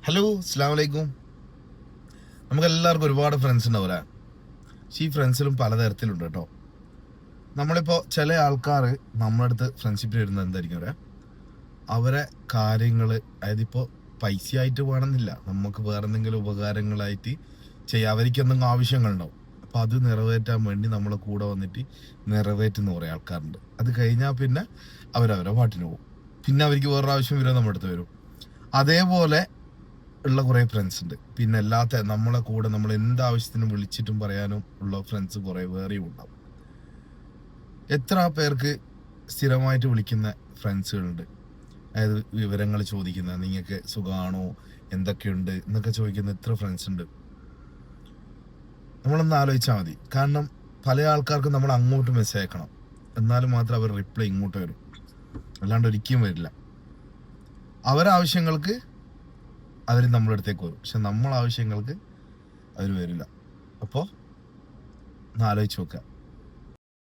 Hello, അസ്സലാമു അലൈക്കും. നമുക്കെല്ലാവർക്കും ഒരുപാട് ഫ്രണ്ട്സ് ഉണ്ടാവില്ല. പക്ഷേ ഈ ഫ്രണ്ട്സിലും പലതരത്തിലുണ്ട് കേട്ടോ. നമ്മളിപ്പോൾ ചില ആൾക്കാർ നമ്മുടെ അടുത്ത് ഫ്രണ്ട്ഷിപ്പിൽ വരുന്നത് എന്തായിരിക്കും പറയാം, അവരെ കാര്യങ്ങൾ, അതായത് ഇപ്പോൾ പൈസയായിട്ട് വേണമെന്നില്ല, നമുക്ക് വേറെ എന്തെങ്കിലും ഉപകാരങ്ങളായിട്ട് ചെയ്യാം. അവർക്ക് എന്തെങ്കിലും ആവശ്യങ്ങളുണ്ടാവും, അപ്പോൾ അത് നിറവേറ്റാൻ വേണ്ടി നമ്മളെ കൂടെ വന്നിട്ട് നിറവേറ്റുന്ന കുറേ ആൾക്കാരുണ്ട്. അത് കഴിഞ്ഞാൽ പിന്നെ അവരവരെ പാട്ടിന് പോകും. പിന്നെ അവർക്ക് വേറൊരു ആവശ്യം വരുമ്പോൾ നമ്മുടെ അടുത്ത് വരും. അതേപോലെ ഉള്ള കുറേ ഫ്രണ്ട്സ് ഉണ്ട്. പിന്നെ അല്ലാത്ത നമ്മളെ കൂടെ നമ്മൾ എന്താവശ്യത്തിനും വിളിച്ചിട്ടും പറയാനും ഉള്ള ഫ്രണ്ട്സ് കുറേ വേറെയും ഉണ്ടാവും. എത്ര പേർക്ക് സ്ഥിരമായിട്ട് വിളിക്കുന്ന ഫ്രണ്ട്സുകളുണ്ട്, അതായത് വിവരങ്ങൾ ചോദിക്കുന്ന, നിങ്ങൾക്ക് സുഖമാണോ, എന്തൊക്കെയുണ്ട് എന്നൊക്കെ ചോദിക്കുന്ന എത്ര ഫ്രണ്ട്സ് ഉണ്ട്. നമ്മളൊന്ന് ആലോചിച്ചാൽ മതി. കാരണം പല ആൾക്കാർക്കും നമ്മൾ അങ്ങോട്ട് മെസ്സേജ് അയക്കണം, എന്നാലും മാത്രം അവർ റിപ്ലൈ ഇങ്ങോട്ട് വരും, അല്ലാണ്ട് ഒരിക്കലും വരില്ല. അവരാവശ്യങ്ങൾക്ക് അവർ നമ്മുടെ അടുത്തേക്ക് വരും, പക്ഷെ നമ്മളെ ആവശ്യങ്ങൾക്ക് അവർ വരില്ല. അപ്പോൾ ഒന്ന് ആലോചിച്ച് നോക്കുക.